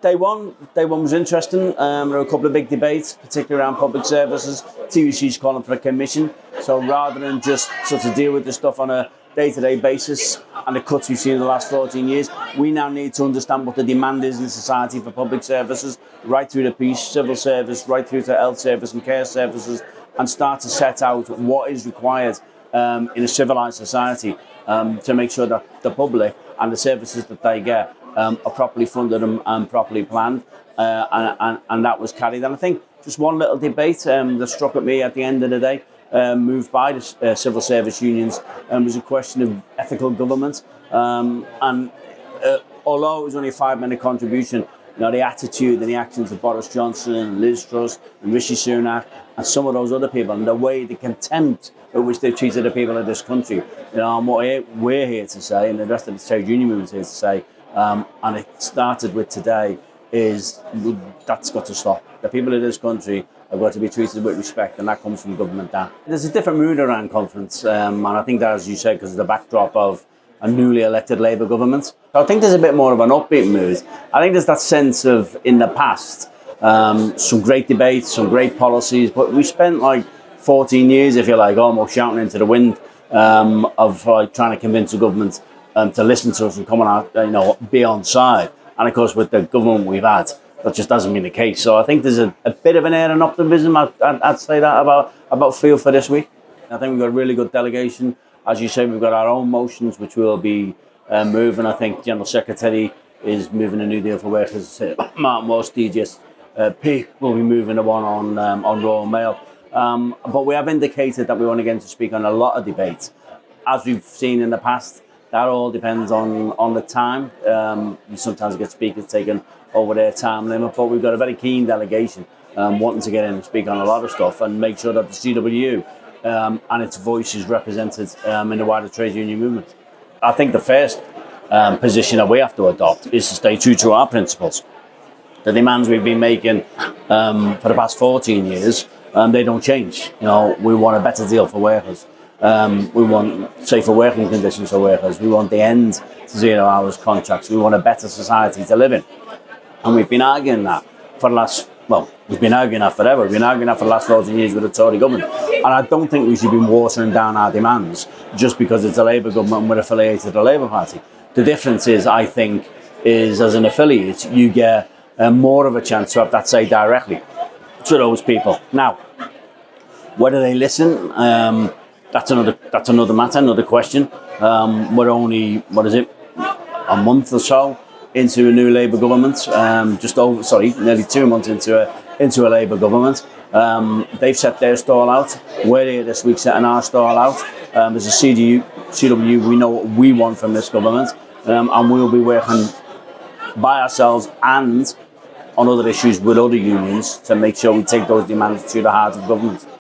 Day one was interesting. There were a couple of big debates, particularly around public services. TUC is calling for a commission. So rather than just sort of deal with the stuff on a day-to-day basis and the cuts we've seen in the last 14 years, we now need to understand what the demand is in society for public services, right through the police, civil service, right through to health service and care services, and start to set out what is required in a civilised society to make sure that the public and the services that they get are properly funded and properly planned, and that was carried. And I think just one little debate that struck at me at the end of the day, moved by the civil service unions, was a question of ethical government. And although it was only a 5-minute contribution, the attitude and the actions of Boris Johnson, Liz Truss, and Rishi Sunak, and some of those other people, and the way, the contempt at which they've treated the people of this country, and what we're here to say, and the rest of the trade union movement is here to say, and it started with today, is that's got to stop. The people of this country have got to be treated with respect, and that comes from government down. There's a different mood around conference, and I think that, as you said, because of the backdrop of a newly elected Labour government. I think there's a bit more of an upbeat mood. I think there's that sense of, in the past, some great debates, some great policies, but we spent like 14 years, if you like, almost shouting into the wind of trying to convince the government to listen to us and come on, be on side. And of course, with the government we've had, that just hasn't been the case. So I think there's a bit of an air and optimism, I'd say that about feel for this week. I think we've got a really good delegation. As you say, we've got our own motions, which we'll be moving. I think General Secretary is moving a new deal for workers. Martin Walsh, DGSP, will be moving the one on Royal Mail. But we have indicated that we want to get to speak on a lot of debates. As we've seen in the past, that all depends on the time. You sometimes get speakers taken over their time limit, but we've got a very keen delegation wanting to get in and speak on a lot of stuff and make sure that the CWU and its voice is represented in the wider trade union movement. I think the first position that we have to adopt is to stay true to our principles. The demands we've been making for the past 14 years, they don't change. We want a better deal for workers. We want safer working conditions for workers. We want the end to 0 hours contracts. We want a better society to live in. And we've been arguing that for the last, we've been arguing that forever. We've been arguing that for the last 14 years with the Tory government. And I don't think we should be watering down our demands just because it's a Labour government and we're affiliated to the Labour Party. The difference is, I think, is as an affiliate, you get more of a chance to have that say directly to those people. Now, whether they listen, that's another matter, another question. We're only, a month or so into a new Labour government, nearly 2 months into a Labour government. They've set their stall out. We're here this week setting our stall out. As a CWU, we know what we want from this government, and we'll be working by ourselves and on other issues with other unions to make sure we take those demands to the heart of government.